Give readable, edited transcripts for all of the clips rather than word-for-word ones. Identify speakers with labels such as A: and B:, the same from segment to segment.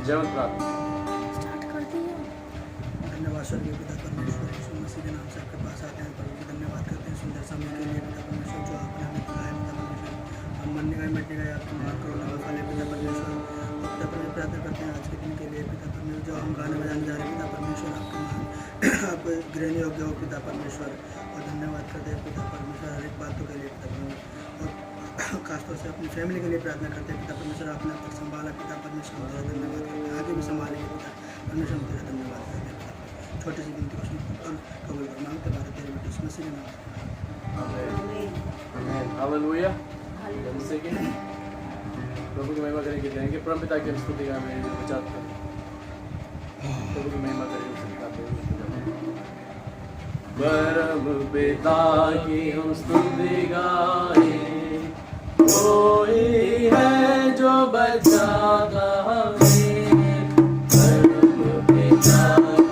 A: जयवंत प्रार्थना।
B: धन्यवाद स्वर्गीय पिता परमेश्वर, यीशु मसीह के नाम से आपके पास आते हैं प्रभु जी। धन्यवाद करते हैं सुंदर समय के लिए पिता परमेश्वर, जो आपने हमें दिलाया पिता परमेश्वर। हम मरने गए मिटने गए आपकी माफ करो ना खाले पिता परमेश्वर। पिता परमेश्वर प्रार्थना करते हैं आज के दिन के लिए पिता परमेश्वर, जो हम गाने बजाने जा रहे हैं पिता परमेश्वर, आपके मान आप ग्रहण योग्य हो पिता परमेश्वर। और धन्यवाद करते हैं पिता परमेश्वर हर एक बातों के लिए पिता परमेश्वर। और खासतौर से अपनी फैमिली के लिए प्रार्थना करते हैं पिता परमेश्वर, आपने अब तक संभाला पिता परमेश्वर, हम तेरा धन्यवाद करते हैं। आगे भी संभालेंगे पिता परमेश्वर, हम तेरा धन्यवाद करते हैं। छोटी सी गिनती को सुन और कबूल कर मांगते बात तेरे बेटे यीशु मसीह के नाम से।
A: आमीन। हालेलुया। जैसे कि प्रभु की महिमा करेंगे देंगे परम पिता की स्तुति का मैं विचार करें। प्रभु की महिमा करेंगे परम पिता की हम स्तुति गाएं, कोई है जो बचाता हमें। परम पिता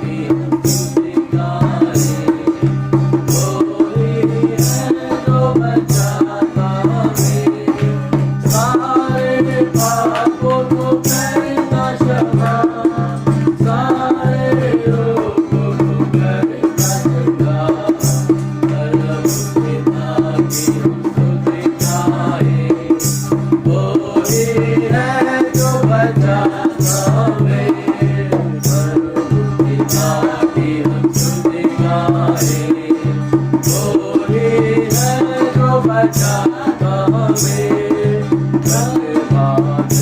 A: की हम स्तुति गाएं, कोई है जो बचाता हमें। सारे पापों को करता क्षमा, सारे रोगों को करता चंगा। परम पिता की हम स्तुति गाएं, कोई है जो बचाता हमें। परम पिता की हम स्तुति गाएं, कोई है जो बचाता हमें। धन्यवाद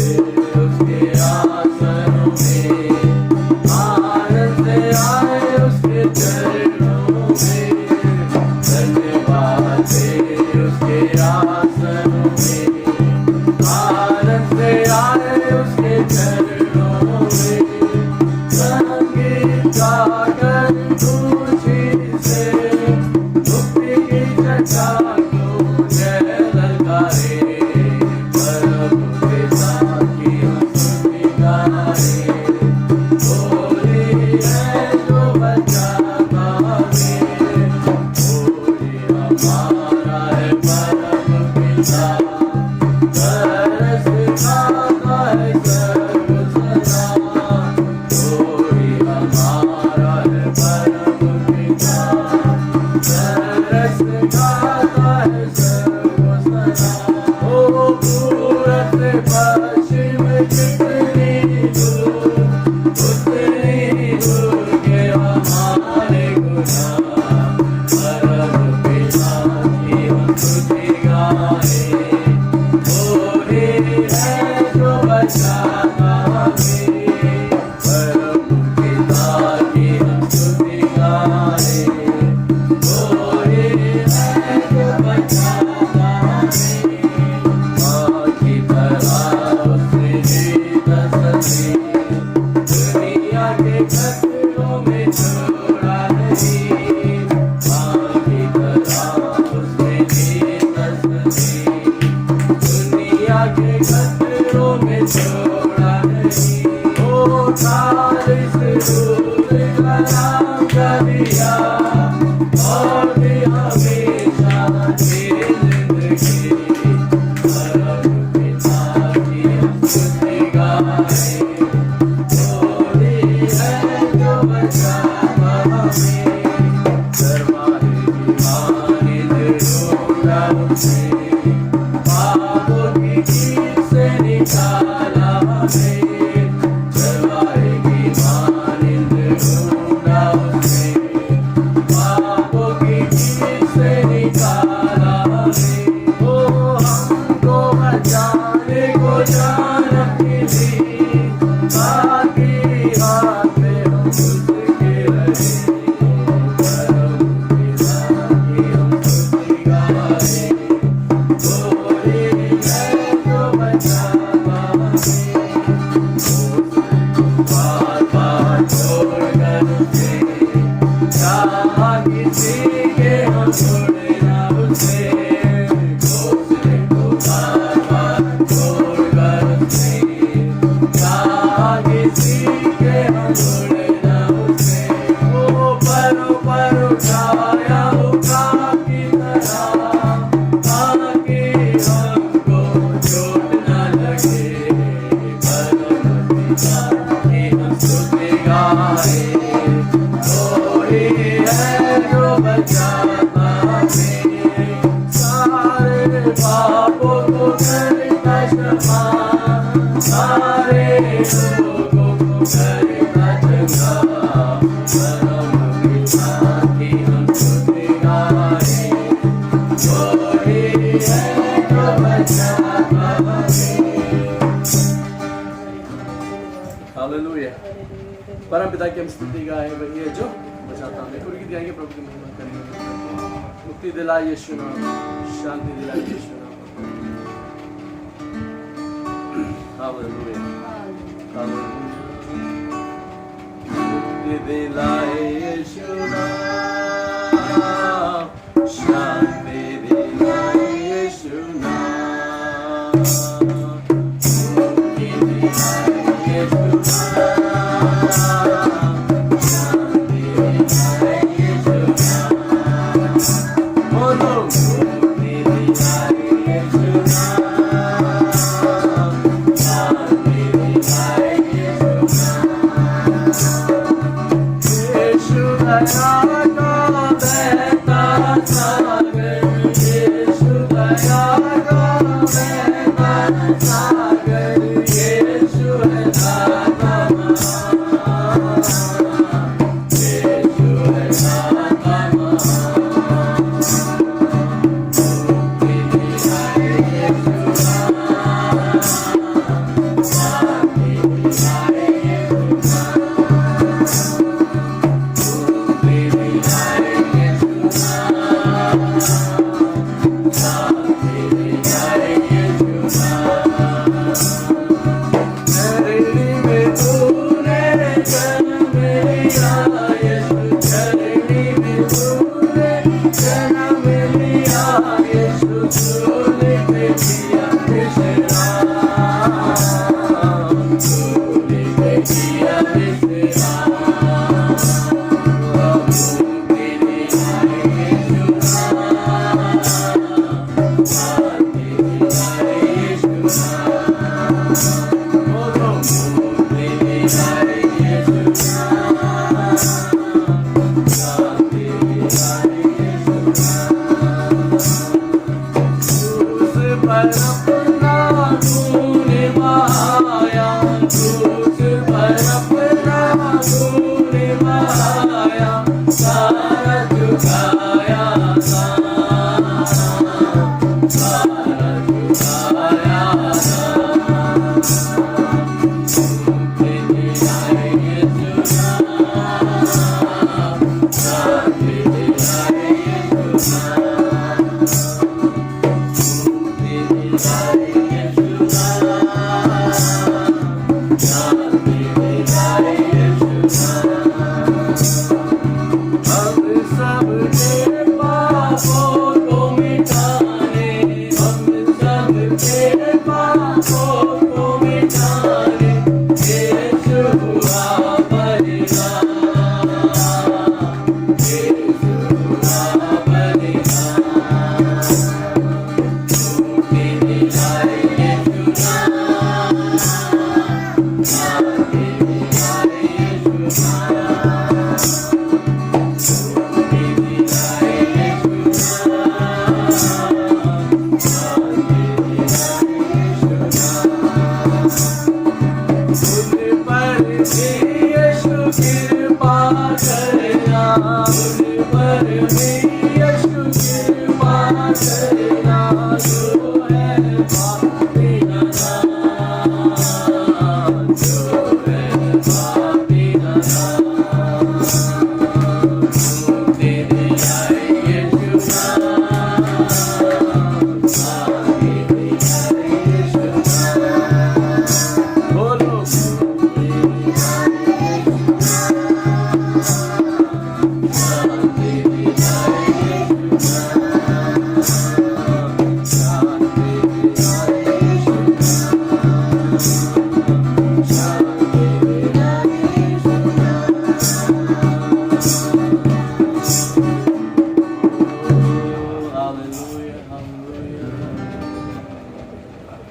A: उसके आसनों में, आनंद से आए उसके चरणों में। धन्यवाद उसके आसनों में, आनंद से आए उसके चरणों में। संगीत गाकर खुशी से मुक्ति की चर्चा को जय ललकारे। परम पिता की हम स्तुति गाएं, कोई है जो बचाता हमें। कोई हमारा है परम पिता, तरस खाता है सर्व सदा। कोई हमारा है परम पिता, तरस खाता है सर्व सदा। ओ पूरब से पश्चिम जितनी दूर, उतनी दूर के हमारे गुनाह। परम पिता की हम स्तुति गाएं, कोई है जो बचाता हमें। परम पिता की हम स्तुति गाएं, कोई है जो बचाता हमें। माँ की तरह उसने जीत सके, दुनिया के खतरों में छोड़ा नहीं। माँ की तरह उसने जीत सके, दुनिया के खतरों में छोड़ा नहीं। ओ खालिस दूर कलाम का दिया, और भी हमेशा तेरी जिंदगी। परम पिता की हम स्तुति गाएं, कोई है जो बचाता हमें। सर्वाधि दीवानी ढूंढा उसे, पापों की कीट से निकाला हमें। सर्वाधि दीवानी ढूंढा उसे, पापों की कीट से निकाला हमें। ओ हमको बचाने को जान रखी थी, बाकी हाथ में हम उसके रहे। परम पिता की हम स्तुति गाएं, पापों को करता क्षमा, सारे लोगों को करता चंगा, परम पिता की हम स्तुति गाए, वो ही है जो बचाता है। हालेलुया। परम पिता की हम स्तुति गाए, वही है जो बचाता हमें। और गीत गाएंगे, प्रभु की महिमा करेंगे। मुक्ति दिलाए यीशु नाम, शांति दिलाए यीशु नाम। Hallelujah, hallelujah. मुक्ति दिलाए यीशु नाम, शांति दिलाए यीशु नाम। मुक्ति दिलाए यीशु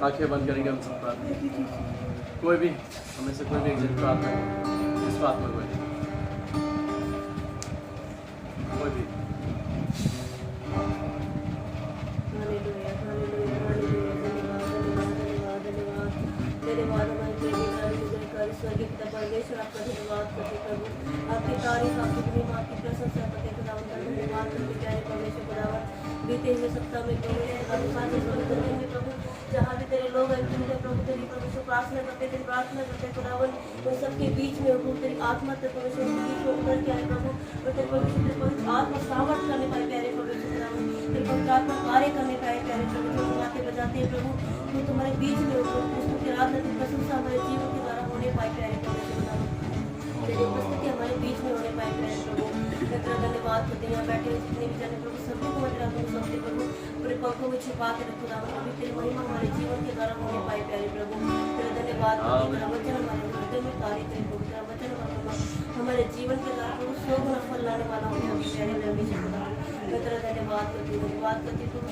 A: आंखें बंद करेंगे हम सब प्रार्थना। कोई भी हमें से कोई भी एक जन प्रार्थना इस बात में कोई भी
C: परमेश्वर आपका धन्यवाद करते प्रभु, आपकी तारीफ, आपकी महिमा, आपकी प्रशंसा करते खुदावन का धन्यवाद करते प्यारे परमेश्वर खुदावन। बीते हुए सप्ताह में प्रभु जहाँ भी तेरे लोग प्रभु तेरी परमेश्वर प्रार्थना करते खुदावन, उन सबके बीच में प्रभु तेरी आत्मा तेरे परमेश्वर के बीच में उतर के आए प्रभु, और तेरे पवित्र आत्मा सामर्थ करने पाए प्यारे परमेश्वर खुदावन, तेरे पवित्र आत्मा कार्य करने पाए प्यारे प्रभु, गाते बजाते प्रभु तो तुम्हारे बीच में उसकी आराधना की प्रशंसा हमारे जीवन के द्वारा होने पाए प्यारे परमेश्वर खुदावन, तेरी उपस्थिति हमारे बीच में होने पाए प्यारे प्रभु। मैं तेरा धन्यवाद करते हैं, यहाँ बैठे हुए जितने भी जाने प्रभु सभी को मैं तेरा सबसे प्रभु पूरे पंखों में छिपा के रखो खुदावन, अभी तेरी महिमा हमारे जीवन के द्वारा होने पाए प्यारे प्रभु। तेरा धन्यवाद करते हैं, तेरा वचन हमारे हृदय में कार्य करे प्रभु, तेरा वचन हमारे जीवन के द्वारा प्रभु सौ गुना फल लाने वाला होने अभी प्यारे में हमेशा खुदावन। मैं तेरा धन्यवाद करती प्रभु,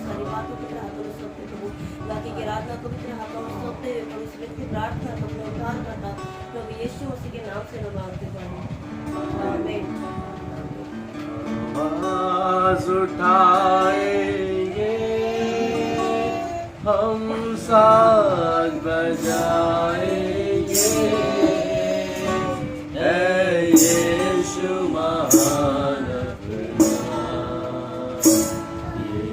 C: सारी बातों को तेरे हाथों में सौंपते प्रभु, बाकी की आराधना को भी तेरे हाथों में सौंपते हुए प्रभु इस व्यक्ति प्रार्थना को अपने उद्धार करता प्रभु यीशु मसीह के नाम से मैं मांगते प्रभु, आमीन।
A: आवाज उठाएंगे हम साथ बजाएंगे, ऐ यीशु महान अपना, ये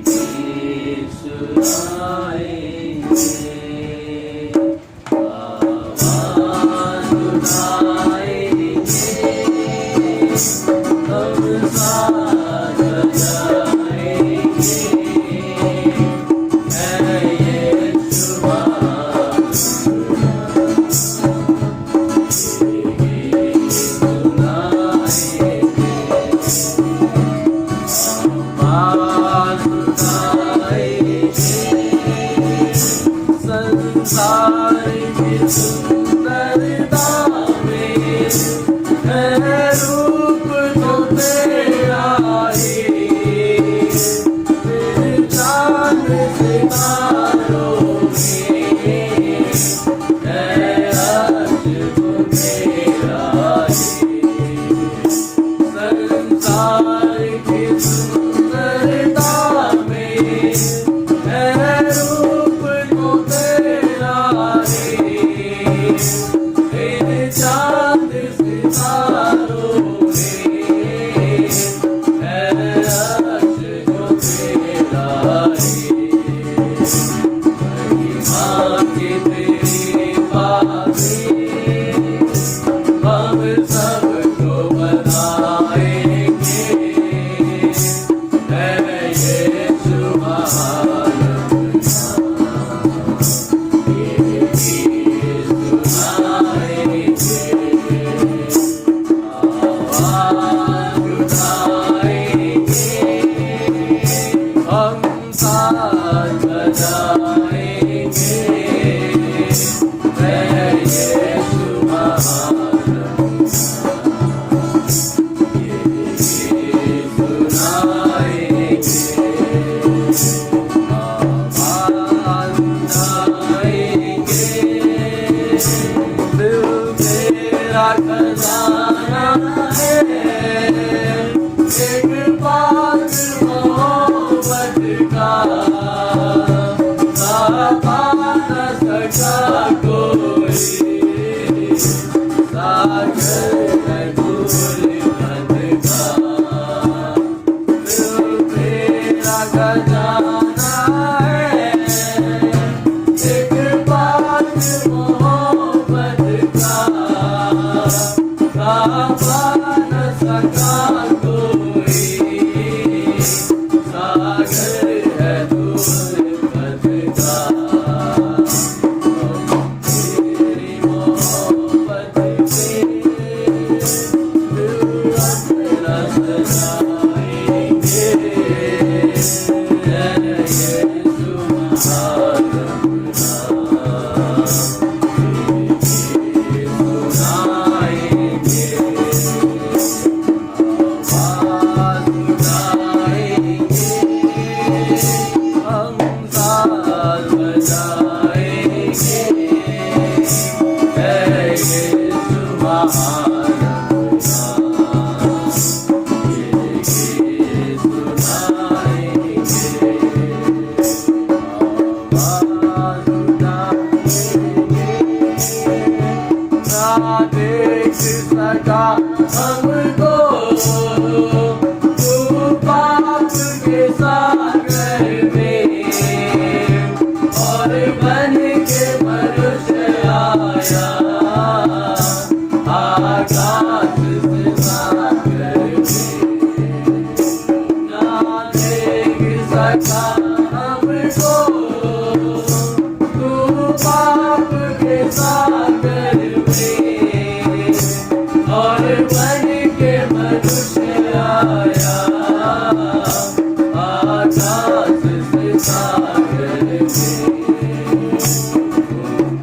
A: गीत सुनाएंगे। आवाज उठाएंगे हम साथ बजाएंगे, ऐ यीशु महान बन के मनुष्य आया, आकाश से सागर में ना देख सका हमको, तू पाप के सागर में और बन के मनुष्य आया, आकाश से सागर में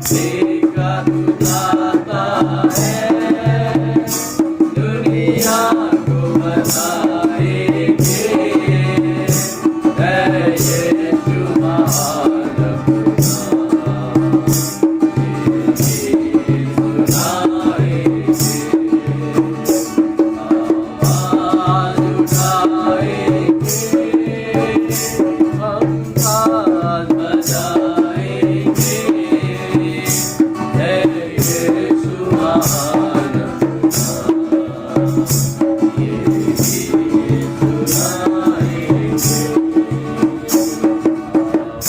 A: देखा तू जाता है, दुनिया को बताएंगे, है यीशु महान खुदा, ये सुनाएंगे, आवाज उठाएंगे, हम साथ बजाएंगे, है यीशु महान खुदा, ये सुनाएंगे,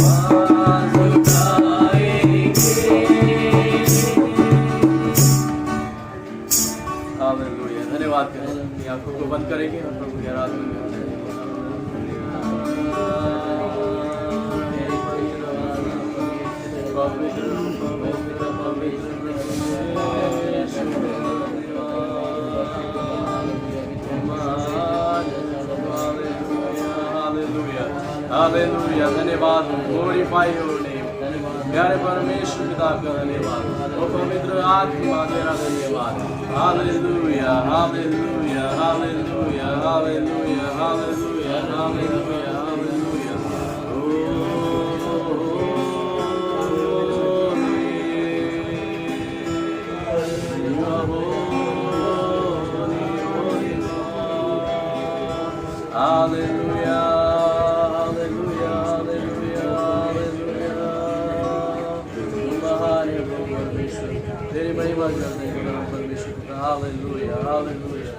A: आवाज उठाएंगे। हालेलुया। धन्यवाद करें, अपनी आंखों को बंद करेंगे और प्रभु की आराधना में हालेलुया। धन्यवाद, ग्लोरीफाई योर नेम। प्यारे परमेश्वर पिता का धन्यवाद, ओ पवित्र आत्मा तेरा धन्यवाद। Hallelujah, hallelujah, hallelujah, hallelujah, hallelujah, hallelujah, hallelujah. Hallelujah, hallelujah, hallelujah, hallelujah. तू महान है प्रभु परमेश्वर, तेरी महिमा करते हैं प्रभु परमेश्वर। हालेलुया, हालेलुया,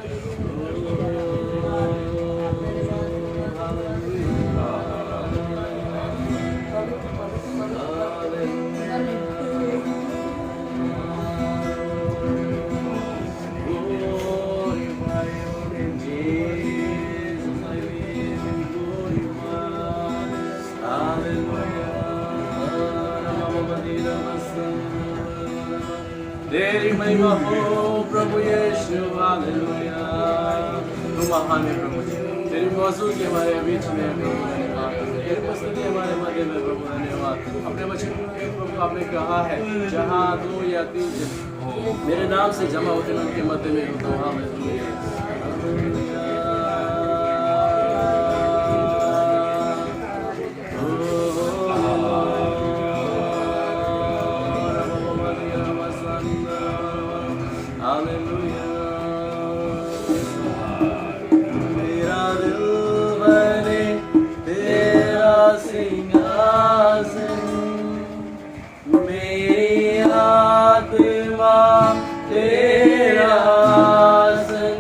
A: तेरी महिमा हो प्रभु यीशु। हालेलुया। तू महान है प्रभु जी, तेरी मौजूदगी हमारे बीच में प्रभु धन्यवाद, तेरी उपस्थिति हमारे मध्य में प्रभु धन्यवाद। अपने वचन में प्रभु आपने कहा है, जहाँ दो या तीन मेरे नाम से जमा होते हैं उनके मध्य में होता हूँ। हालेलुया। मेरा दिल बने तेरा सिंहासन, मेरी आत्मा तेरा आसन,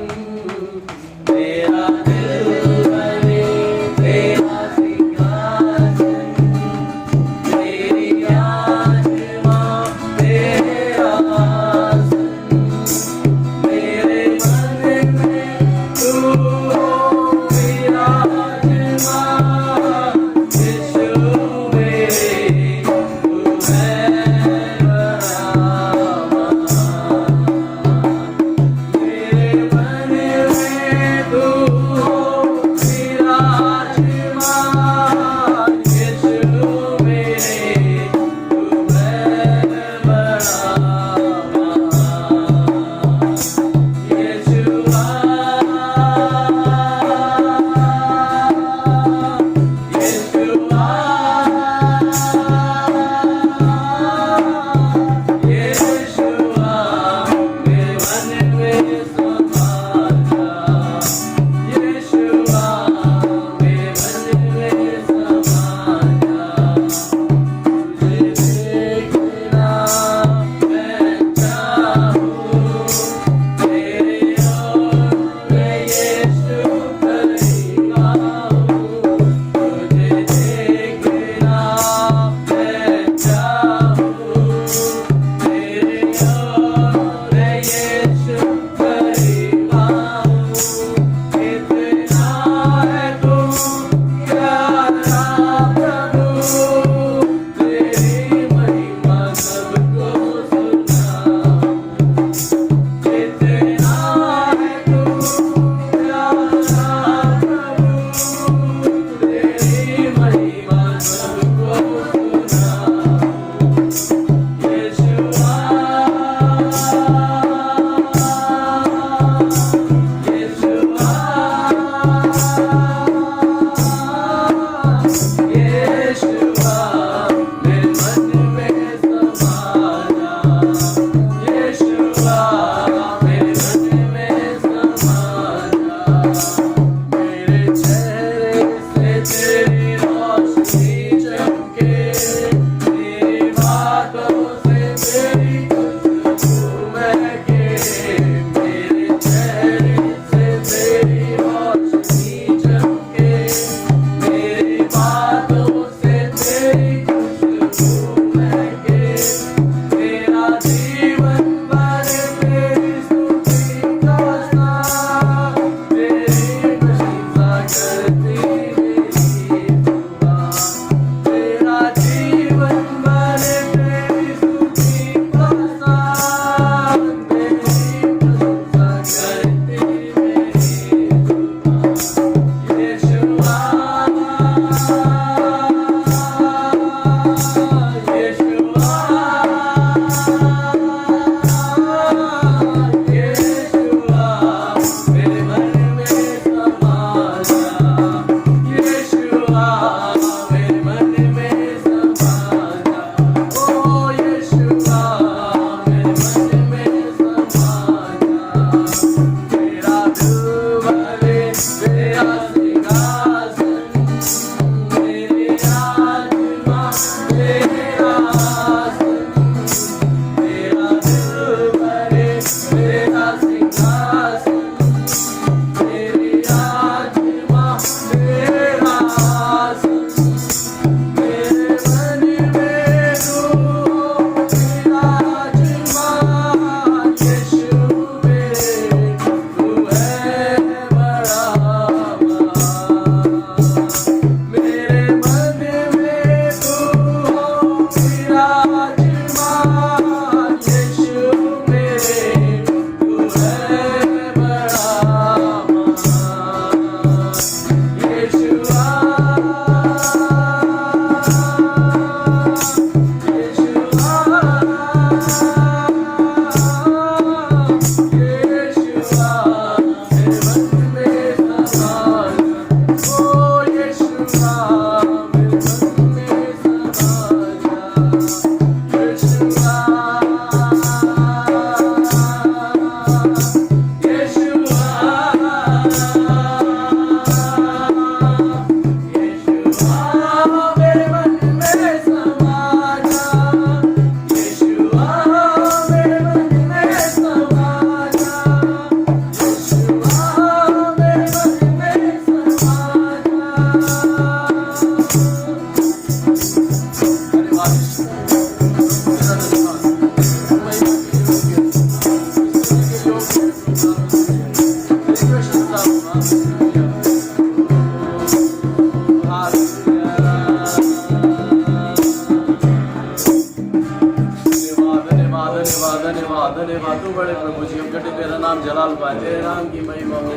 A: धन्यवाद तू बड़े प्रभु जी, हम कटे तेरा नाम जलाल पाए, तेरे नाम की महिमा हो,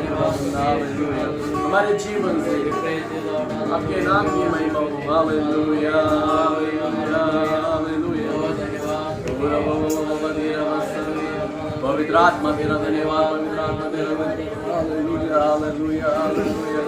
A: हमारे जीवन से आपके नाम की महिमा हो। हालेलुया हालेलुया पवित्र आत्मा तेरा धन्यवाद, पवित्र आत्मा तेरा हालेलुया हालेलुया हालेलुया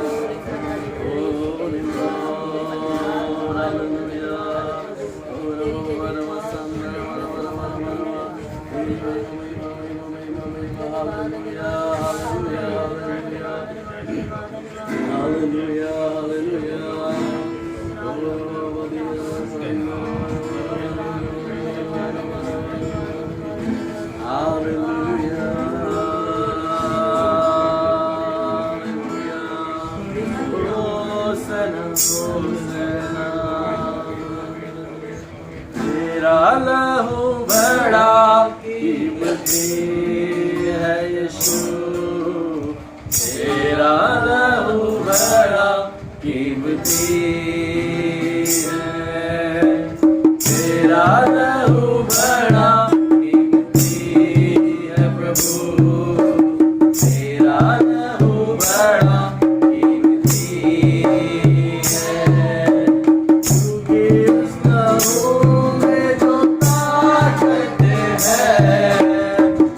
A: तेरा लहू बड़ा कीमती है यीशु, तेरा लहू बड़ा कीमती है, तेरा लहू बड़ा कीमती है प्रभु, तेरा लहू बड़ा कीमती है, क्योंकि उस लहू में जो ताकत है,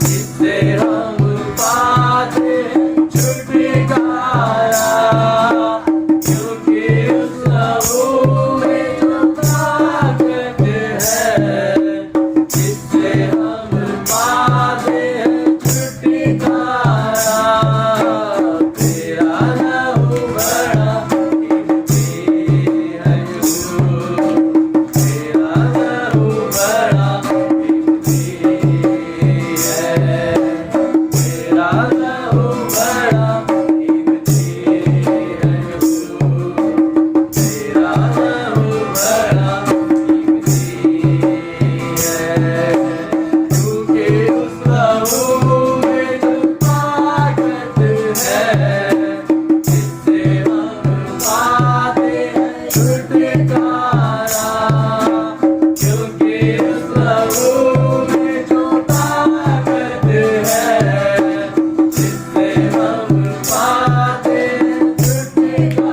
A: जिससे हम पाते छुटकारा, क्योंकि उस लहू में जो ताकत है, जिससे हम पाते छुटकारा, तेरा लहू बड़ा कीमती है यीशु, तेरा लहू बड़ा कीमती है, तेरा लहू बड़ा कीमती है यीशु, तेरा लहू बड़ा कीमती है, क्योंकि उस लहू में जो ताकत है, जिससे हम पाते छुटकारा, क्योंकि उस लहू में जो ताकत है, जिससे हम पाते छुटकारा,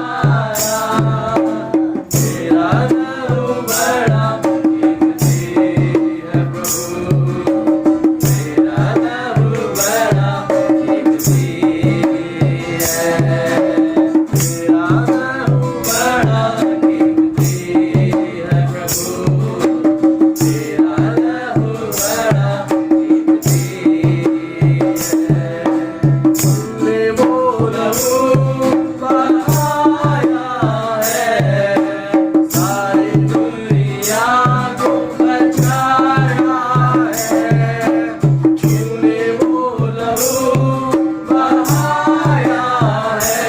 A: तेरा लहू बड़ा कीमती है प्रभु, तेरा लहू बड़ा कीमती है, तेरा लहू बड़ा कीमती है प्रभु, तेरा लहू बड़ा कीमती है, तुमने वो लहू बहाया है, सारी दुनिया को बचाया है, तुमने वो लहू बहाया है,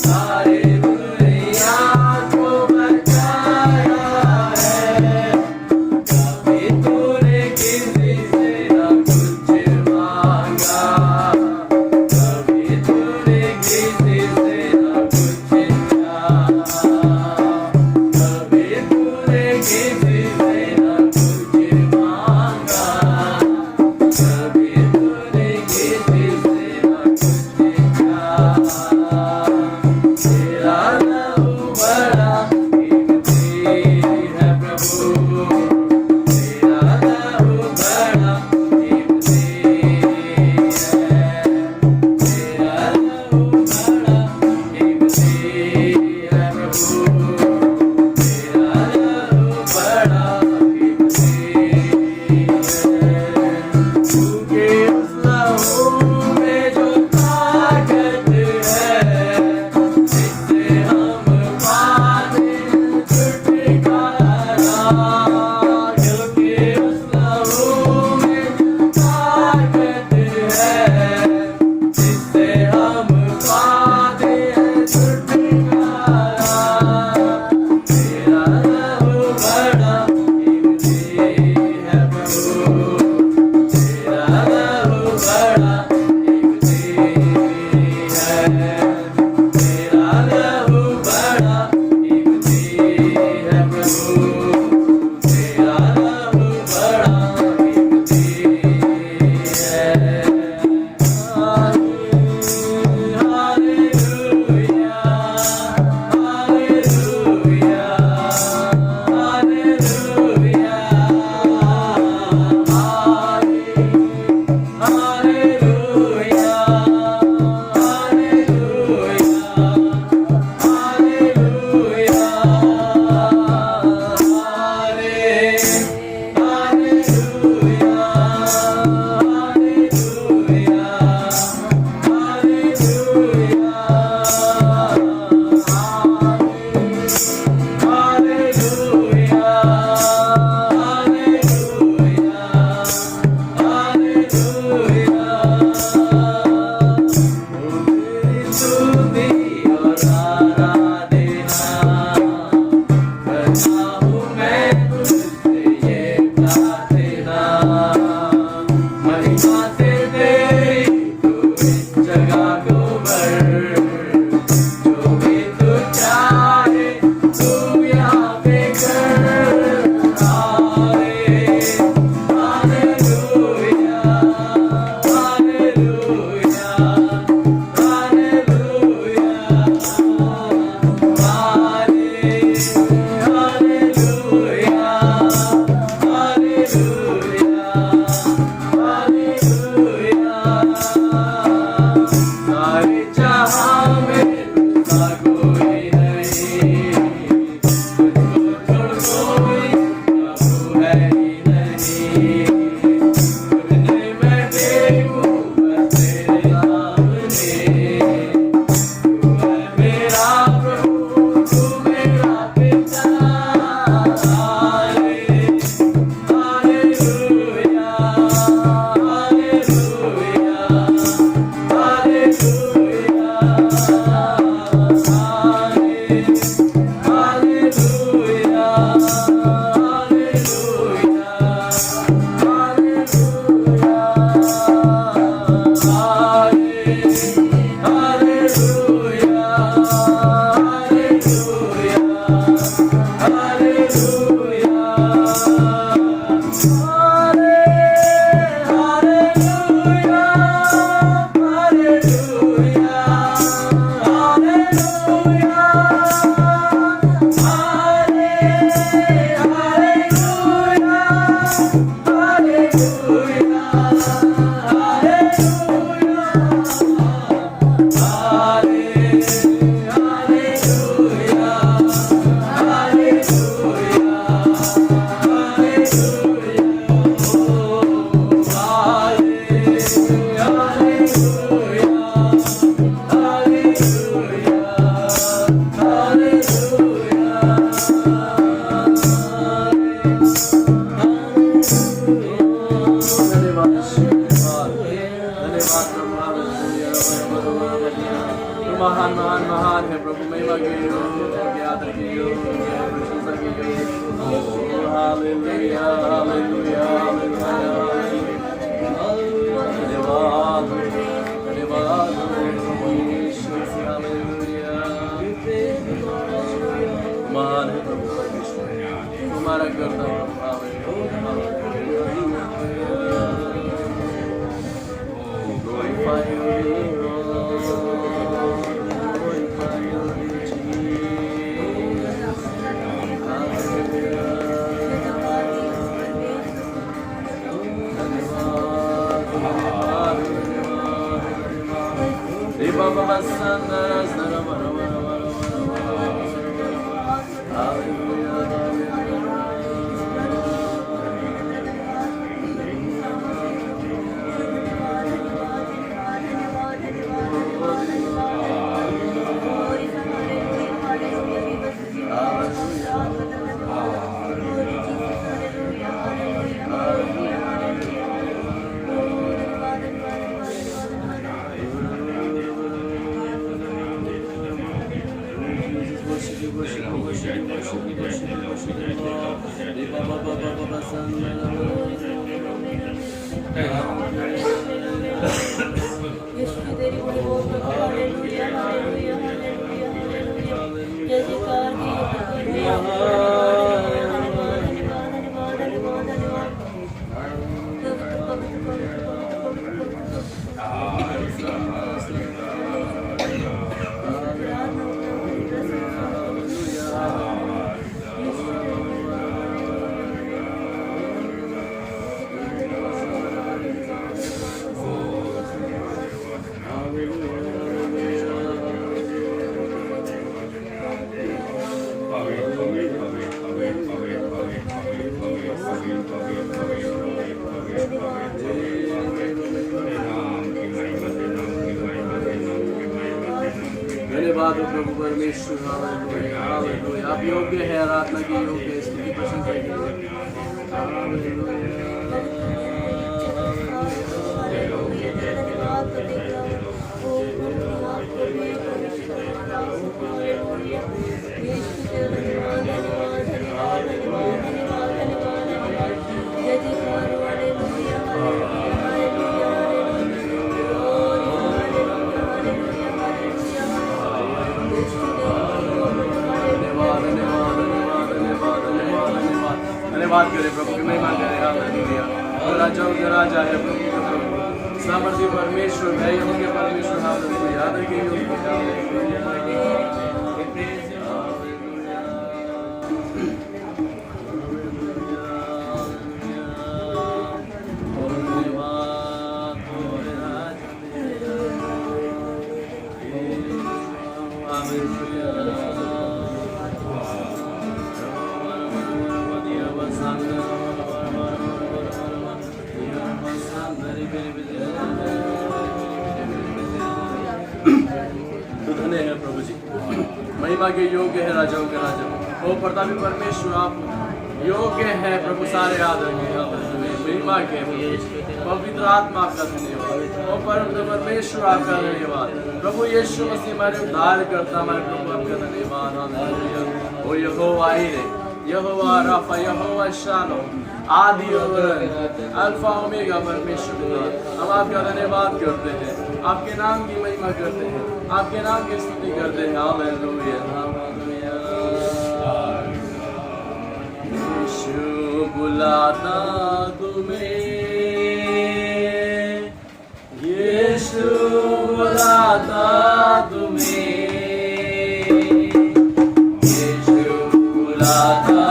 A: सारी दुनिया को बचाया है, कभी तूने किसी से न कुछ मांगा, कभी तूने किसी से न कुछ चाहा, कभी तूने किसी से न कुछ मांगा, कभी तूने किसी से न कुछ चाहा, तेरा लहू बड़ा कीमती है प्रभु, तेरा लहू बड़ा कीमती है, तेरा लहू बड़ा कीमती है प्रभु, तेरा लहू बड़ा कीमती है, क्योंकि उस लहू में जो ताकत है, जिससे हम पाते छुटकारा, क्योंकि उस लहू में जो ताकत है, जिससे हम पाते छुटकारा, तेरा लहू बड़ा प्रभु महिमा के योग्य आदर के योग्य प्रशंसा के योग्य। हालेलुया हालेलुया हालेलुया धन्यवाद धन्यवाद प्रभु यीशु मसीह हालेलुया। महान है प्रभु परमेश्वर तुम्हारा करता glorify your name, Lord. Glorify your name, Jesus. Hallelujah. धन्यवाद हो प्रभु परमेश्वर हालेलुया हालेलुया। आप योग्य है आराधना की योग्य स्तुति प्रशंसा की धन्यवाद करे प्रभु की महिमा करे हालेलुया। और राजाओं के राजा है प्रभु का प्रभु सामर्थ्य परमेश्वर है योग्य परमेश्वर हालेलुया आदर के योग्य हालेलुया। धन्य है प्रभु जी महिमा के योग्य है राजाओं के राजा ओ प्रतापी परमेश्वर आप योग्य है प्रभु सारे आदर के महिमा के पवित्र आत्मा आपका धन्यवाद ओ परम परमेश्वर आपका धन्यवाद प्रभु यीशु मसीह हमारे उद्धार करता हमारे प्रभु आपका धन्यवाद हालेलुया। ओ यहोवा ईरे यहोवा राफा यहोवा शालोम आदि और अल्फा ओमेगा परमेश्वर हम आपका धन्यवाद करते हैं आपके नाम की महिमा करते हैं आपके नाम की स्तुति करते हैं हालेलुया हालेलुया। यीशु बुलाता तुम्हें यीशु बुलाता तुम्हें यीशु बुलाता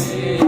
D: Yeah.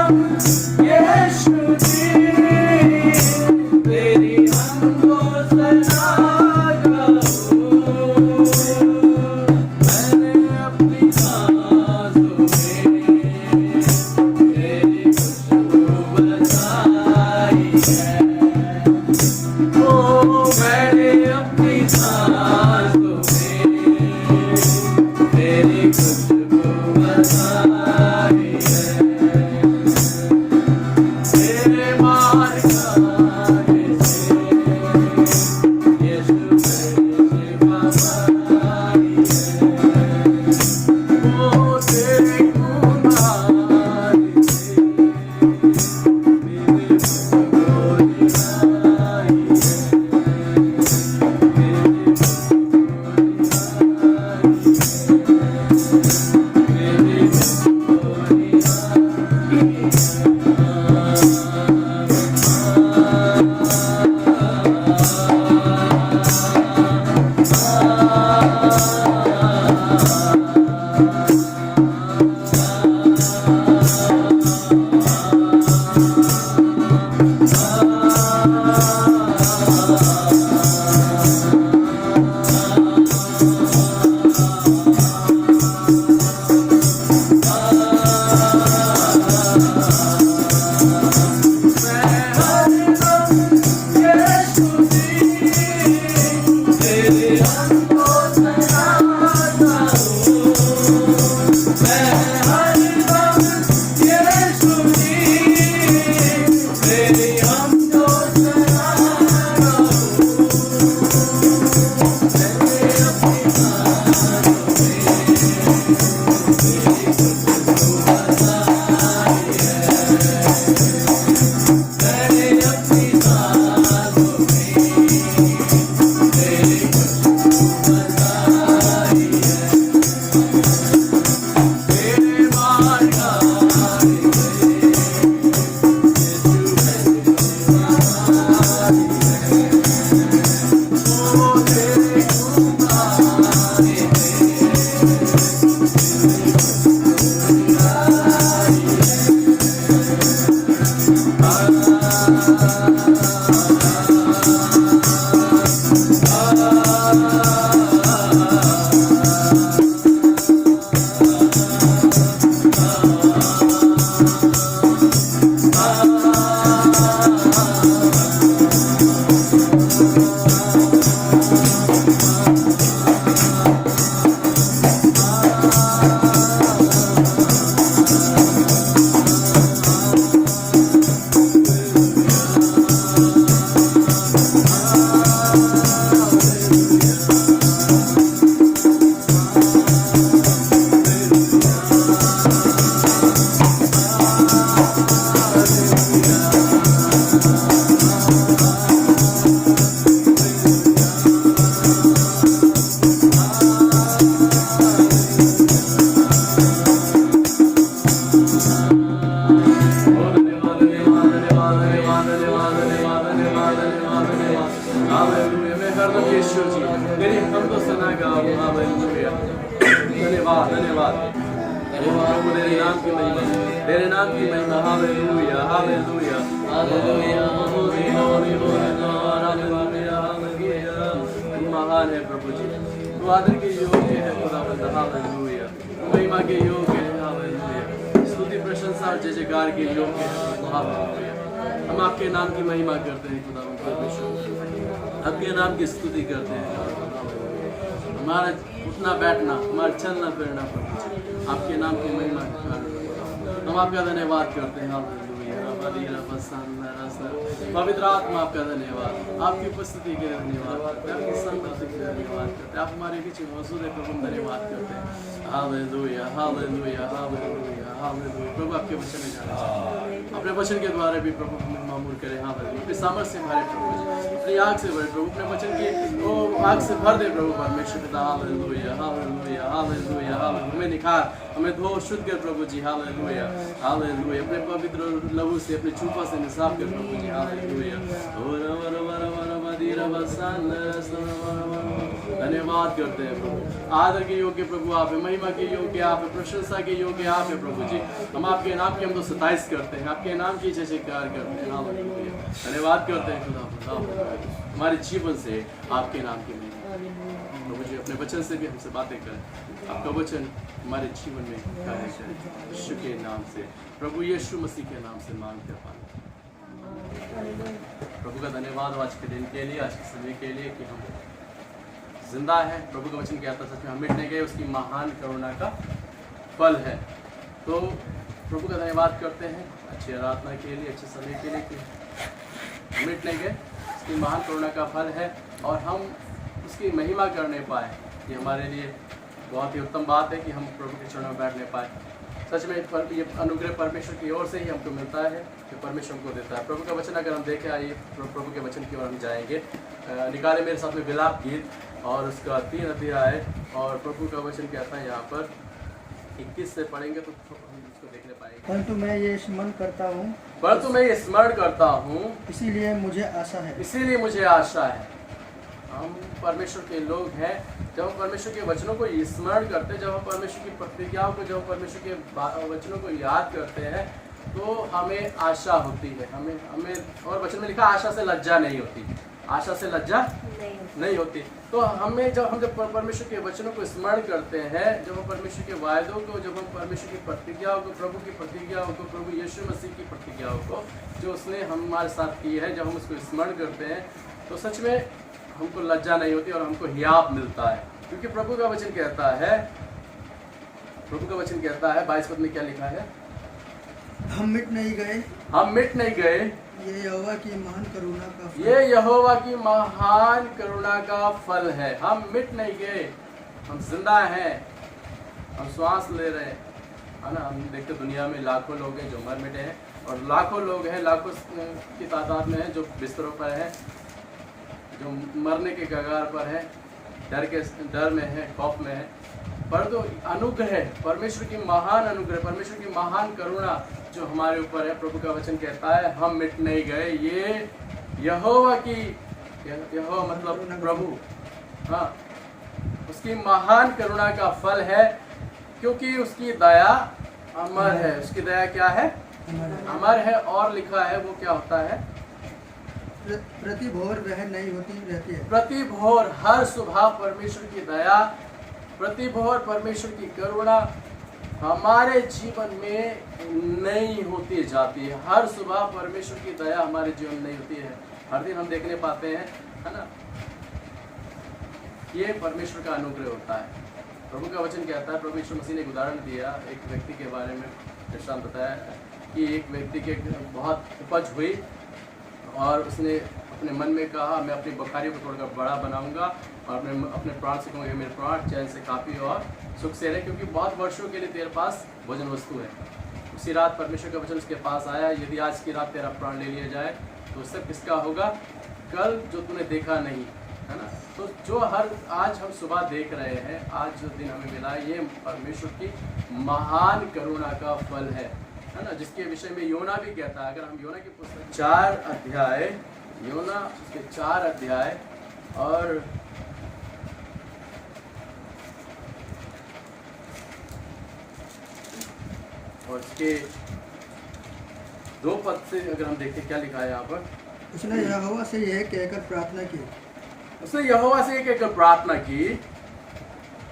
A: यीशु जी तेरी हमको सना गाऊं मैंने अपनी सांसों में तेरी खुशबू बसाई है ओ मैंने अपनी सांसों में तेरी खुशबू बसाई है तेरे मार्ग आगे से यीशु मेरी सेवा पाई है ओ तेरे कुमार से मेरे खुशबू निभाई
B: धन्यवाद धन्यवाद प्रभु तेरे नाम की महिमा तेरे नाम की महिमा हालेलुया हालेलुया हालेलुया हालेलुया महान है प्रभु जी तू आदर के योग्य है खुदावंद हालेलुया महिमा के योग्य है हालेलुया स्तुति प्रशंसा और जय जयकार के योग्य है हालेलुया हम आपके नाम की महिमा करते हैं खुदावंद परमेश्वर आपके नाम की स्तुति करते हैं हमारा उठना बैठना हमारा चलना फिरना प्रभु आपके नाम की महिमा के कारण हम आपका धन्यवाद करते हैं पवित्र आत्मा आपका धन्यवाद आपकी उपस्थिति के धन्यवाद आपकी संगति के धन्यवाद करते हैं आप हमारे बीच मौजूद है प्रभु धन्यवाद करते हैं हालेलुया हालेलुया हालेलुया हालेलुया प्रभु आपके वचन में जाना अपने वचन के द्वारा भी प्रभु हमें मामूल करें हालेलुया अपने सामर्थ्य से भरे प्रभु अपनी आग से भरे प्रभु अपने वचन की वो आग से भर दे प्रभु परमेश्वर पिता हालेलुया हालेलुया हालेलुया हालेलुया हमें निखार हमें धो शुद्ध कर प्रभु जी हालेलुया हालेलुया अपने पवित्र लहू से अपने चूफा से निसाफ कर प्रभु जी हालेलुया
A: धन्यवाद करते हैं प्रभु। आदर के योग्य प्रभु आप है, महिमा के योग्य आप है, प्रशंसा के योग्य आप है प्रभु जी। हम आपके नाम की हम तो 27 करते हैं, आपके नाम की जय जयकार करते हैं। हालेलुया। धन्यवाद करते हैं खुदा, हमारे जीवन से आपके नाम की महिमा प्रभु जी। अपने वचन से भी हमसे बातें करें, आपका वचन हमारे जीवन में कार्य करे। यीशु के नाम से, प्रभु यीशु मसीह के नाम से मांगते हैं। प्रभु का धन्यवाद आज के दिन के लिए, आज के समय के लिए कि हम जिंदा है। प्रभु का वचन कहता सच में हम मिट नहीं गए, उसकी महान करुणा का फल है। तो प्रभु का धन्यवाद करते हैं अच्छी आराधना के लिए, अच्छे समय के लिए कि हम मिट नहीं गए, उसकी महान करुणा का फल है और हम उसकी महिमा करने पाए। ये हमारे लिए बहुत ही उत्तम बात है कि हम प्रभु के चरणों में बैठने पाए। सच में ये अनुग्रह परमेश्वर की ओर से ही हमको मिलता है, जो परमेश्वर हमको देता है। प्रभु का वचन अगर हम देखें, आइए प्रभु के वचन की ओर हम जाएंगे। निकाले मेरे साथ में विलाप गीत और उसका 3 अध्याय, और प्रभु का वचन कहता है यहाँ पर 21 से पढ़ेंगे तो हम उसको देखने पाएंगे।
B: परंतु मैं ये स्मरण करता हूँ,
A: इसीलिए
B: मुझे आशा है।
A: इसीलिए मुझे आशा है। हम परमेश्वर के लोग हैं। जब हम परमेश्वर के वचनों को स्मरण करते हैं, जब हम परमेश्वर की प्रतिज्ञाओं को, जब हम परमेश्वर के वचनों को याद करते हैं, तो हमें आशा होती है। हमें और वचन में लिखा आशा से लज्जा नहीं होती, आशा से लज्जा नहीं होती। तो जब परमेश्वर के वचनों को स्मरण करते हैं, जब हम परमेश्वर के वायदों को, जब हम परमेश्वर की प्रतिज्ञाओं को, प्रभु की प्रतिज्ञाओं को, प्रभु यीशु मसीह की प्रतिज्ञाओं को जो उसने हमारे साथ की है, जब हम उसको स्मरण करते हैं, तो सच में हमको लज्जा नहीं होती और हमको हियाव मिलता है। क्योंकि प्रभु का वचन कहता है 22 पद में क्या लिखा है?
B: हम मिट नहीं गए, ये यहोवा की महान करुणा का फल,
A: ये यहोवा की महान करुणा का फल है। हम मिट नहीं गए, हम जिंदा हैं, हम श्वास ले रहे हैं, है ना। हम देखते दुनिया में लाखों लोग हैं जो मर मिटे हैं, और लाखों लोग हैं, लाखों की तादाद में हैं जो बिस्तरों पर हैं, जो मरने के कगार पर है, डर में है, खौफ में है। परंतु अनुग्रह, परमेश्वर की महान अनुग्रह, परमेश्वर की महान करुणा जो हमारे ऊपर है, प्रभु का वचन कहता है हम मिट नहीं गए। ये यहोवा मतलब प्रभु, हाँ, उसकी महान करुणा का फल है, क्योंकि उसकी दया अमर है। उसकी दया क्या है? अमर है। और लिखा है वो क्या होता है?
B: प्रति भोर वह नई होती रहती है।
A: प्रति भोर, हर सुबह परमेश्वर की दया, प्रति भोर परमेश्वर की करुणा हमारे जीवन में नई होती जाती है। हर सुबह परमेश्वर की दया हमारे जीवन में नई होती है। हर दिन हम देखने पाते हैं, है ना। ये परमेश्वर का अनुग्रह होता है। प्रभु का वचन कहता है, प्रभु यीशु मसीह ने एक उदाहरण दिया एक व्यक्ति के बारे में, दृष्टांत बताया कि एक व्यक्ति के बहुत उपज हुई और उसने अपने मन में कहा मैं अपनी बखारी को तोड़कर बड़ा बनाऊंगा और अपने प्राण से कहूँगा मेरे प्राण चैन से काफ़ी और सुख से रहे, क्योंकि बहुत वर्षों के लिए तेरे पास भोजन वस्तु है। उसी रात परमेश्वर का वचन उसके पास आया, यदि आज की रात तेरा प्राण ले लिया जाए तो सब किसका होगा? कल जो तूने देखा नहीं, है ना। तो जो आज हम सुबह देख रहे हैं, आज जो दिन हमें मिला है, ये परमेश्वर की महान करुणा का फल है ना, जिसके विषय में योना भी कहता है। अगर हम योना की पुस्तक 4 अध्याय, योना उसके 4 अध्याय और उसके 2 पद से अगर हम देखें क्या लिखा है यहाँ पर,
B: उसने यहोवा से यह कहकर प्रार्थना की,
A: उसने यहोवा से यह कहकर प्रार्थना की,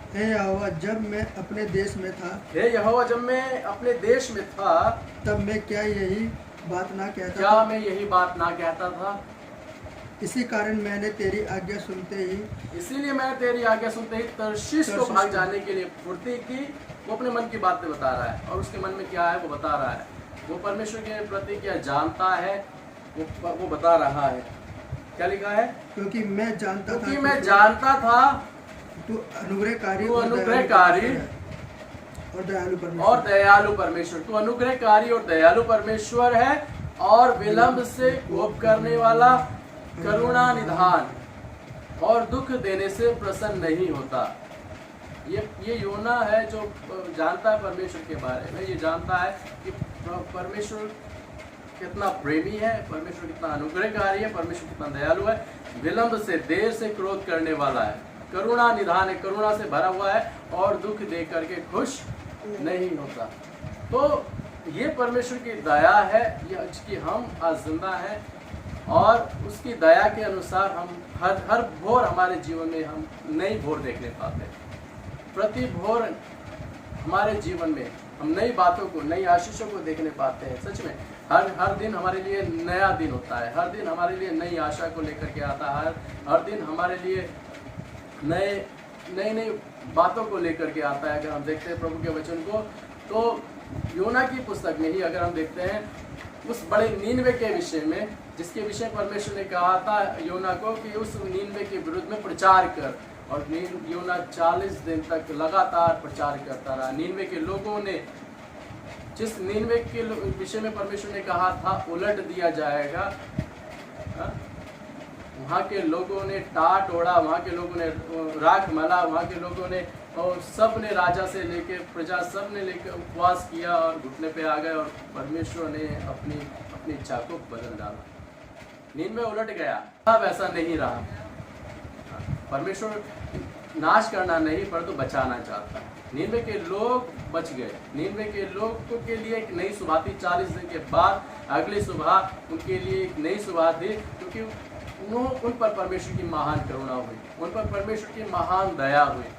B: हे यहोवा जब मैं अपने देश में था,
A: हे यहोवा जब मैं अपने देश में था,
B: तब मैं क्या यही बात ना कहता
A: क्या
B: था?
A: मैं यही बात ना कहता था?
B: इसी कारण मैंने तेरी आज्ञा सुनते ही,
A: इसीलिए मैंने तेरी आज्ञा सुनते ही तर्शीश को भाग जाने के लिए फुर्ती की। वो अपने मन की बातें बता रहा है और उसके मन में क्या है वो बता रहा है। वो परमेश्वर के प्रति क्या जानता है वो बता रहा है। क्या लिखा है?
B: क्योंकि मैं
A: जानता था
B: तू अनुग्रहकारी
A: और दयालु परमेश्वर, तू अनुग्रहकारी और दयालु परमेश्वर है और विलंब से कोप करने वाला, करुणा निधान और दुख देने से प्रसन्न नहीं होता। ये योना है जो जानता है परमेश्वर के बारे में। ये जानता है कि परमेश्वर कितना प्रेमी है, परमेश्वर कितना अनुग्रहकारी है, परमेश्वर कितना दयालु है, विलंब से देर से क्रोध करने वाला है, करुणा निधान है, करुणा से भरा हुआ है और दुख दे करके खुश नहीं होता। तो ये परमेश्वर की दया है कि हम आज जिंदा हैं और उसकी दया के अनुसार हम हर भोर हमारे जीवन में हम नई भोर देखने पाते हैं। प्रति भोर हमारे जीवन में हम नई बातों को, नई आशीषों को देखने पाते हैं। सच में हर दिन हमारे लिए नया दिन होता है, हर दिन हमारे लिए नई आशा को लेकर के आता है, हर दिन हमारे लिए नई बातों को लेकर के आता है। अगर हम देखते हैं प्रभु के वचन को, तो योना की पुस्तक में ही अगर हम देखते हैं उस बड़े नीनवे के विषय में, जिसके विषय परमेश्वर ने कहा था योना को कि उस नीनवे के विरुद्ध में प्रचार कर, और योना 40 दिन तक लगातार प्रचार करता रहा। नीनवे के लोगों ने, जिस नीनवे के विषय में परमेश्वर ने कहा था उलट दिया जाएगा, वहाँ के लोगों ने टाट ओढ़ा, वहाँ के लोगों ने राख मला, वहाँ के लोगों ने, और सब ने, राजा से लेके प्रजा सब ने लेकर उपवास किया और घुटने पे आ गए, और परमेश्वर ने अपनी इच्छा को बदल डाला। नीनवे उलट गया। अब ऐसा नहीं रहा। परमेश्वर नाश करना नहीं परंतु बचाना चाहता है। नीनवे के लोग बच गए। नीनवे के लोगों के लिए एक नई सुबह थी। 40 दिन के बाद अगली सुबह उनके लिए एक नई सुबह थी, क्योंकि उन पर परमेश्वर की महान करुणा हुई, उन पर परमेश्वर की महान दया हुई,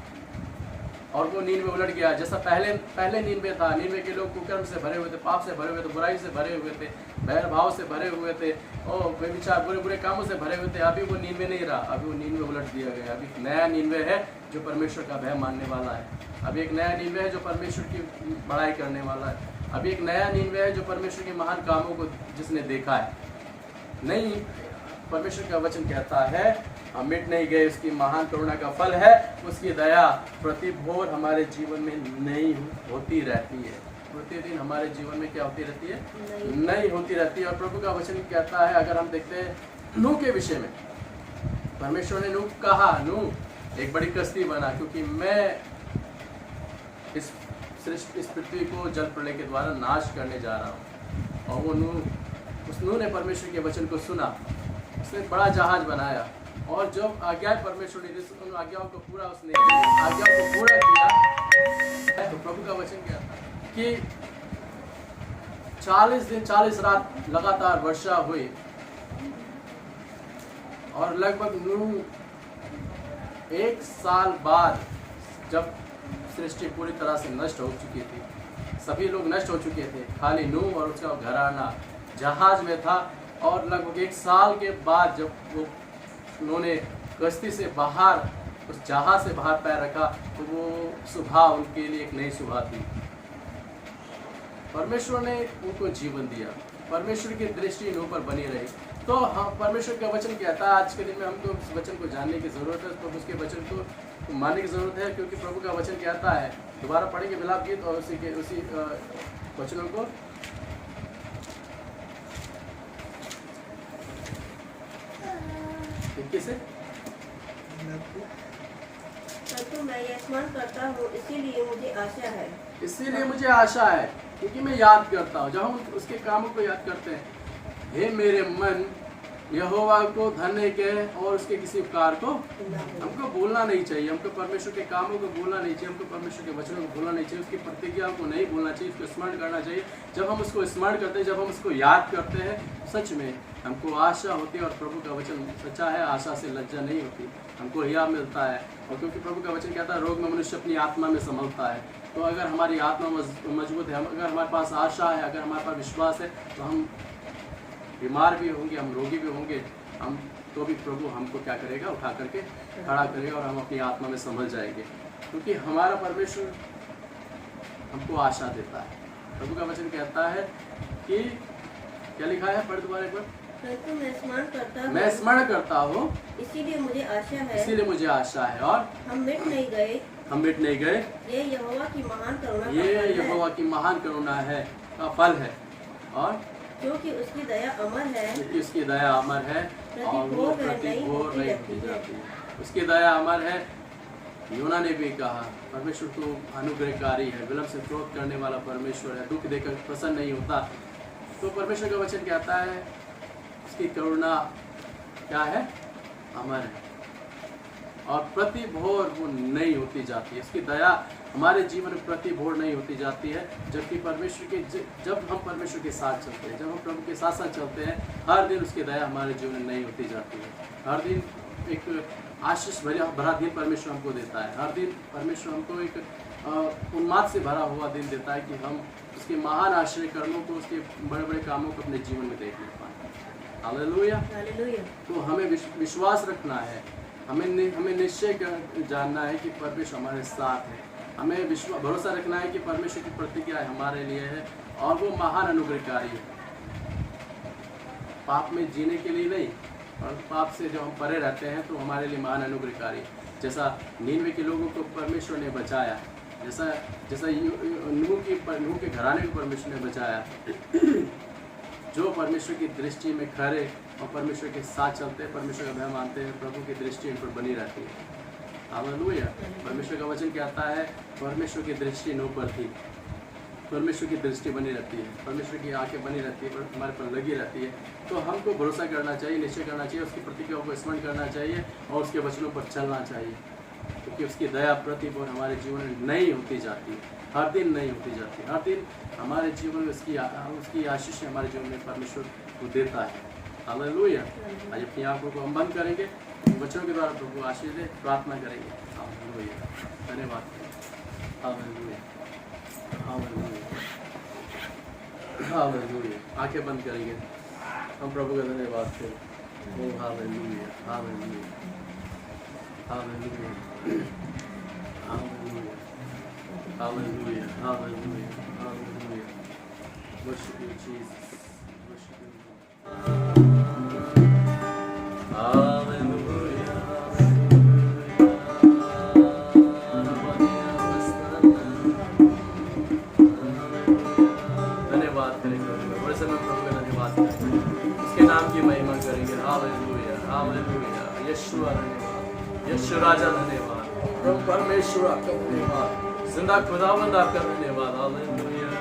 A: और वो नीनवे उलट गया। जैसा पहले नीनवे था, नीनवे के लोग कुकर्म से भरे हुए थे, पाप से भरे हुए थे, बुराई से भरे हुए थे, बैर भाव से भरे हुए थे, और बेविचार बुरे बुरे कामों से भरे हुए थे। अभी वो नीनवे नहीं रहा, अभी वो नीनवे उलट दिया गया। अभी एक नया नीनवे है जो परमेश्वर का भय मानने वाला है। अभी एक नया नीनवे है जो परमेश्वर की बड़ाई करने वाला है। अभी एक नया नीनवे है जो परमेश्वर के महान कामों को जिसने देखा है। नहीं, परमेश्वर का वचन कहता है हम मिट नहीं गए, उसकी महान करुणा का फल है, उसकी दया प्रति भोर हमारे जीवन में नई होती रहती है। प्रतिदिन हमारे जीवन में क्या होती रहती है? नई होती रहती है। और प्रभु का वचन कहता है, अगर हम देखते हैं नूह के विषय में, परमेश्वर ने नूह कहा, नूह एक बड़ी कश्ती बना, क्योंकि मैं इस पृथ्वी को जल प्रलय के द्वारा नाश करने जा रहा हूँ। और वो नूह ने परमेश्वर के वचन को सुना, उसने बड़ा जहाज बनाया, और जब आज्ञा परमेश्वर ने उन आज्ञाओं को पूरा किया, तो प्रभु का वचन क्या था कि 40 दिन 40 रात लगातार वर्षा हुई, और लगभग नूह 1 साल बाद जब सृष्टि पूरी तरह से नष्ट हो चुकी थी, सभी लोग नष्ट हो चुके थे, खाली नूह और उसका घराना जहाज में था। और लगभग 1 साल के बाद जब वो उन्होंने कश्ती से बाहर, उस जहाज से बाहर पैर रखा, तो वो सुबह उनके लिए एक नई सुबह थी। परमेश्वर ने उनको जीवन दिया, परमेश्वर की दृष्टि उन पर बनी रही। तो हम, परमेश्वर का वचन कहता है, आज के दिन में हमको उस वचन को जानने की ज़रूरत है, तो उसके वचन को मानने की ज़रूरत है, क्योंकि प्रभु का वचन कहता है। दोबारा पढ़ेंगे विलाप गीत और उसी वचनों को। किसे?
C: परंतु मैं यह स्मरण करता हूँ, इसीलिए मुझे आशा है।
A: इसीलिए मुझे आशा है, क्योंकि मैं याद करता हूँ। जब हम उसके कामों को याद करते हैं, हे मेरे मन यहोवा को धन्य कहे और उसके किसी उपकार को हमको भूलना नहीं चाहिए। हमको परमेश्वर के कामों को भूलना नहीं चाहिए, हमको परमेश्वर के वचनों को भूलना नहीं चाहिए, उसकी प्रतिज्ञाओं को नहीं भूलना चाहिए, उसको स्मरण करना चाहिए। जब हम उसको स्मरण करते हैं, जब हम उसको याद करते हैं, सच में हमको आशा होती है। और प्रभु का वचन सच्चा है, आशा से लज्जा नहीं होती, हमको हिया मिलता है। और क्योंकि प्रभु का वचन कहता है, रोग में मनुष्य अपनी आत्मा में संभलता है। तो अगर हमारी आत्मा मजबूत है, अगर हमारे पास आशा है, अगर हमारे पास विश्वास है, तो हम बीमार भी होंगे, हम रोगी भी होंगे, हम तो भी प्रभु हमको क्या करेगा, उठा करके खड़ा करेगा, और हम अपनी आत्मा में संभल जाएंगे, क्योंकि हमारा परमेश्वर हमको आशा देता है। प्रभु का वचन कहता है कि क्या लिखा है, पढ़ दोबारा एक बार।
C: परंतु
A: मैं स्मरण करता हूँ,
C: इसीलिए मुझे आशा है,
A: इसीलिए मुझे आशा है, और
C: हम मिट नहीं गए, ये यहोवा की महान करुणा,
A: ये यहोवा की महान करुणा है का फल है, और
C: क्योंकि उसकी दया अमर है,
A: क्योंकि उसकी दया अमर है, और वो प्रति भोर नहीं होती जाती है। उसकी दया अमर है। योना ने भी कहा, परमेश्वर तो अनुग्रहकारी है, विलंब से क्रोध करने वाला परमेश्वर है, दुख देकर प्रसन्न नहीं होता, तो परमेश्वर का वचन कहता है उसकी करुणा क्या है, अमर है और प्रति भोर वो नई होती जाती है। उसकी दया हमारे जीवन में प्रति भोर नहीं होती जाती है। जबकि जब हम परमेश्वर के साथ चलते हैं, जब हम प्रभु के साथ साथ चलते हैं, हर दिन उसकी दया हमारे जीवन में नई होती जाती है। हर दिन एक आशीष भरा दिन परमेश्वर हमको देता है। हर दिन परमेश्वर हमको एक उन्माद से भरा हुआ दिन देता है कि हम उसके महान आश्चर्य कर्मों को, उसके बड़े बड़े कामों को अपने जीवन में देख पाएं। हालेलुया। तो हमें विश्वास रखना है, हमें निश्चय जानना है कि परमेश्वर हमारे साथ है। हमें भरोसा रखना है कि परमेश्वर की प्रतिज्ञा हमारे लिए है और वो महान अनुग्रहकारी है। पाप में जीने के लिए नहीं, और पाप से जो हम परे रहते हैं तो हमारे लिए महान अनुग्रहकारी। जैसा नीनवे के लोगों को परमेश्वर ने बचाया, जैसा नूह के घराने को परमेश्वर ने बचाया। जो परमेश्वर की दृष्टि में खरे और परमेश्वर के साथ चलते हैं, परमेश्वर का भय मानते हैं, प्रभु की दृष्टि उन पर बनी रहती है। हालेलुया। परमेश्वर का वचन कहता है परमेश्वर की दृष्टि नूह पर थी, परमेश्वर की दृष्टि बनी रहती है, परमेश्वर की आंखें बनी रहती है, हमारे पर लगी रहती है। तो हमको भरोसा करना चाहिए, निश्चय करना चाहिए, उसकी प्रतिज्ञाओं को स्मरण करना चाहिए और उसके वचनों पर चलना चाहिए, क्योंकि उसकी दया प्रतिभा हमारे जीवन में नहीं होती जाती है, हर दिन नहीं होती जाती। हर दिन हमारे जीवन में उसकी आशीष हमारे जीवन में परमेश्वर को देता है। हालेलुया। आज अपनी आंखों को हम बंद करेंगे, बच्चों के द्वारा प्रभु आशीष दे, प्रार्थना करेंगे। हालेलुया। धन्यवाद। हालेलुया। हालेलुया। हालेलुया। आंखें बंद करेंगे, हम प्रभु का धन्यवाद करें। ओ hallelujah. Hallelujah. Hallelujah. Hallelujah. Hallelujah. Hallelujah. Hallelujah. Worship you, Jesus. Worship you. धन्यवाद करेंगे, बड़े समय प्रभु का धन्यवाद करेंगे, उसके नाम की महिमा करेंगे। हालेलुया। हालेलुया। यीशु धन्यवाद, यीशु राजा धन्यवाद, प्रभु परमेश्वर आपका धन्यवाद, जिंदा खुदावंद आपका धन्यवाद। हालेलुया।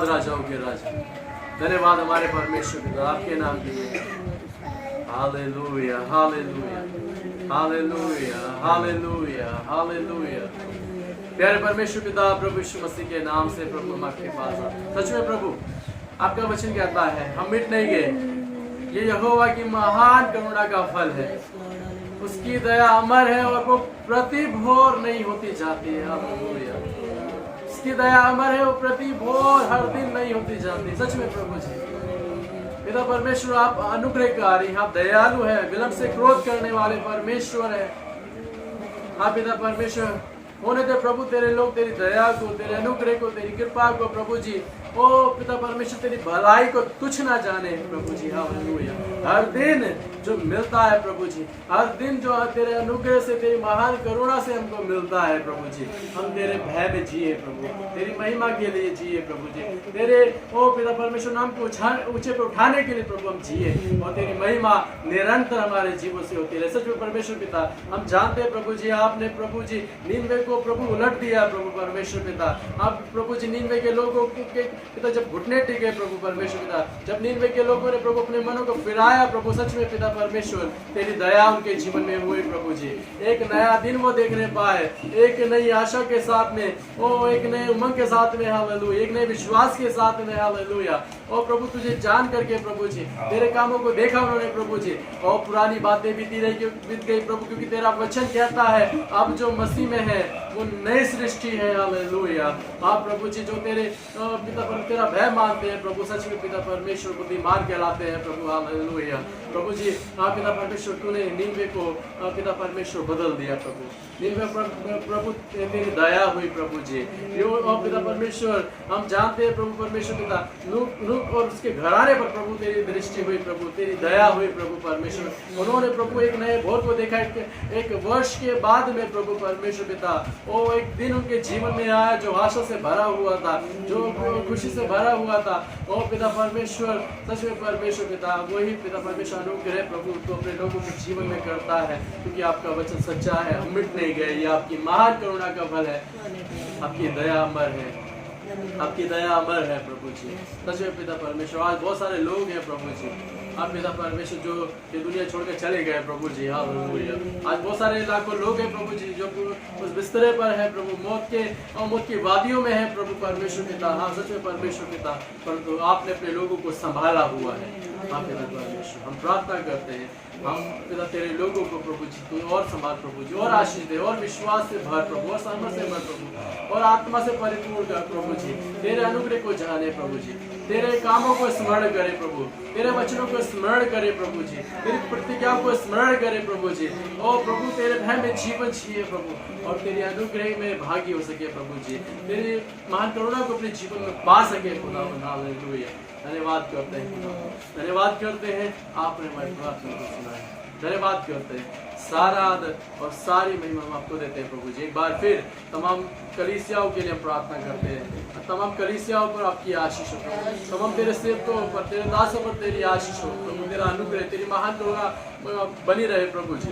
A: राजाओं के राजा। धन्यवाद हमारे परमेश्वर पिता आपके नाम के लिए। Hallelujah hallelujah hallelujah hallelujah hallelujah. प्यारे परमेश्वर पिता प्रभु यीशु मसीह के नाम से प्रभु हम आपके पास आते। सच में प्रभु आपका वचन कहता है हम मिट नहीं गए। ये यहोवा की महान करुणा का फल है, उसकी दया अमर है और वो प्रति भोर नहीं होती जाती है। हालेलुया। उसकी दया अमर है, वो प्रति भोर हर दिन नहीं होती जाती। सच में प्रभु जी पिता परमेश्वर आप अनुग्रहकारी, आप दयालु है, विलंब से क्रोध करने वाले परमेश्वर है। आप पिता परमेश्वर होने दे प्रभु तेरे लोग तेरी दया को, तेरे अनुग्रह को, तेरी कृपा को प्रभु जी, ओ पिता परमेश्वर तेरी भलाई को तुच्छ ना जाने प्रभु जी। हालेलुया। हर दिन जो मिलता है प्रभु जी, हर दिन जो तेरे अनुग्रह से, तेरी महान करुणा से हमको मिलता है प्रभु जी, हम तेरे भय में जिए प्रभु, तेरी महिमा के लिए जिए प्रभु जी, तेरे ओ पिता परमेश्वर नाम को ऊंचे पे उठाने के लिए प्रभु हम जिए और तेरी महिमा निरंतर हमारे जीवों से होती है। सच में परमेश्वर पिता हम जानते हैं प्रभु जी आपने प्रभु जी नीनवे को प्रभु उलट दिया प्रभु परमेश्वर पिता। आप प्रभु जी नीनवे के लोगों के पिता जब घुटने टिके प्रभु परमेश्वर पिता, जब नीनवे के लोगों ने प्रभु अपने मनों को फिराया प्रभु, सच में पिता परमेश्वर तेरी दया उनके जीवन में हुई प्रभु जी। एक नया दिन वो देखने पाए, एक नई आशा के साथ में, ओ एक नए उमंग के साथ में, हालेलुया, एक नए विश्वास के साथ में, हालेलुया। और प्रभु तुझे जान करके प्रभु जी तेरे कामों को देखा उन्होंने प्रभु जी, और पुरानी बातें बीती बीत गई प्रभु, क्योंकि तेरा वचन कहता है अब जो मसीह में है वो नई सृष्टि है। हालेलुया। आप प्रभु जी जो तेरे पिता पर तेरा भय मानते हैं प्रभु, सच में पिता परमेश्वर बुद्धिमान कहलाते हैं प्रभु। हालेलुया। प्रभु जी आप पिता परमेश्वर तूने नीनवे को पिता परमेश्वर बदल दिया प्रभु, नीनवे प्रभु तेरी दया हुई प्रभु जी। और पिता परमेश्वर हम जानते हैं प्रभु परमेश्वर पिता लूत और उसके घराने पर प्रभु तेरी दृष्टि हुई प्रभु, तेरी दया हुई प्रभु परमेश्वर। उन्होंने प्रभु एक नए भोर को देखा, एक वर्ष के बाद में प्रभु परमेश्वर पिता, ओ एक दिन उनके जीवन में आया जो आशा से भरा हुआ था, जो खुशी से भरा हुआ था। ओ पिता परमेश्वर सच में परमेश्वर पिता वही पिता परमेश्वर अनुग्रह प्रभु तो अपने लोगों के जीवन में करता है, क्योंकि आपका वचन सच्चा है, हम मिट नहीं गए। ये आपकी महान करुणा का फल है, आपकी दया अमर है, आपकी दया अमर है प्रभु जी। सच में पिता परमेश्वर आज बहुत सारे लोग हैं प्रभु जी, आप पिता परमेश्वर जो ये दुनिया छोड़कर चले गए प्रभु जी। हालेलुया। आज बहुत सारे लाखों लोग हैं प्रभु जी जो उस बिस्तरे पर है प्रभु, मौत की वादियों में है प्रभु परमेश्वर पिता। हाँ सच में परमेश्वर पिता, परंतु आपने अपने लोगों को संभाला हुआ है। हाँ पिता परमेश्वर हम प्रार्थना करते हैं, हम पिता तेरे लोगों को प्रभु जी तू और संभाल प्रभु जी, और आशीष दे, और विश्वास से भर प्रभु, और सामर्थ से भर प्रभु, और आत्मा से परिपूर्ण कर प्रभु जी। तेरे अनुग्रह को जाने प्रभु जी, तेरे कामों को स्मरण करे प्रभु, तेरे वचनों को स्मरण करे प्रभु जी, तेरी प्रतिज्ञाओं को स्मरण करे प्रभु जी। और प्रभु तेरे भय में जीवन जिए प्रभु, और तेरे अनुग्रह में भागी हो सके प्रभु जी, तेरी महान करुणा को अपने जीवन में पा सके खुदा। हालेलुया। धन्यवाद करते हैं, धन्यवाद करते हैं, आपने हमारी प्रार्थना को सुना है। धन्यवाद करते हैं, सारा आदर और सारी महिमा हम आपको देते हैं प्रभु जी। एक बार फिर तमाम कलीसियाओं के लिए हम प्रार्थना करते हैं, तमाम कलीसियाओं पर आपकी आशीष हो प्रभु, तमाम तेरे सेवकों पर, तेरे दासों पर तेरी आशीष हो प्रभु, तेरा अनुग्रह, तेरी महान करुणा बनी रहे प्रभु जी।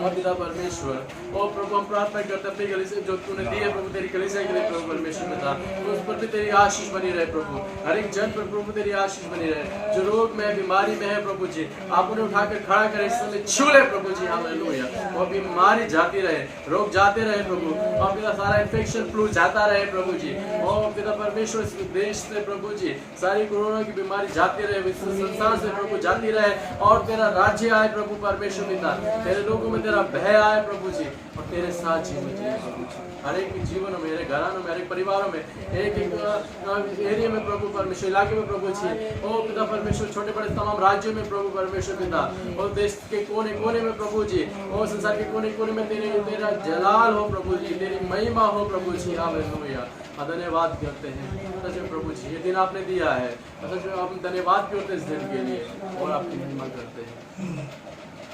A: और पिता परमेश्वर और प्रभु हम प्रार्थना करते हैं अपनी कलीसिया जो तूने दी है प्रभु, तेरी कलीसिया के लिए प्रभु परमेश्वर पिता, उस पर भी तेरी आशीष बनी रहे प्रभु, हर एक जन पर प्रभु तेरी आशीष बनी रहे। जो रोग में बीमारी में है प्रभु जी, आप उन्हें उठाकर खड़ा करें, इस समय छू ले प्रभु जी। हालेलुया। वो बीमारी जाती रहे, रोग जाते रहे प्रभु, और पिता सारा इन्फेक्शन फ्लू जाता रहे प्रभु जी। और पिता परमेश्वर इस देश से प्रभु जी सारी कोरोना की बीमारी जाती रहे, विश्व संसार से प्रभु जाती रहे, और तेरा राज्य आए प्रभु परमेश्वर पिता, तेरे लोगों में तेरा भय आए प्रभु जी, और तेरे साथ जीवन जिए प्रभु जी। हर एक जीवन में, मेरे घरानों में, हर एक परिवारों में, एक एक एरिया में प्रभु परमेश्वर, इलाके में प्रभु जी, ओ पिता परमेश्वर, छोटे बड़े तमाम राज्यों में प्रभु परमेश्वर पिता, और देश के कोने कोने में प्रभु जी, और संसार के कोने कोने में तेरा जलाल हो प्रभु जी, तेरी महिमा हो प्रभु जी। हालेलुया। धन्यवाद करते हैं सच में प्रभु जी, ये दिन आपने दिया है, सच में आप धन्यवाद करते हैं इस दिन के लिए, और आपकी महिमा करते हैं।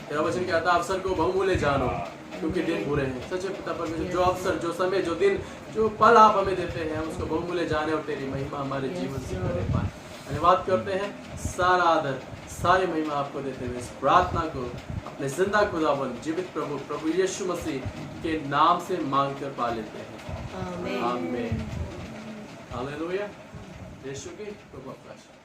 A: तेरा वचन कहता है अवसर को बहुमूल्य जानो क्योंकि दिन बुरे हैं। सच में पिता परमेश्वर जो अवसर, जो समय, जो दिन, जो पल आप हमें देते हैं, हम उसको बहुमूल्य जाने और तेरी महिमा हमारे जीवन से करे पाए। धन्यवाद करते हैं, सारा आदर सारी महिमा आपको देते हुए इस प्रार्थना को अपने जिंदा खुदाबंद जीवित प्रभु प्रभु यीशु मसीह के नाम से मांग कर पा लेते हैं। आमीन। हालेलुया। यीशु की प्रभु आपका आशीर्वाद।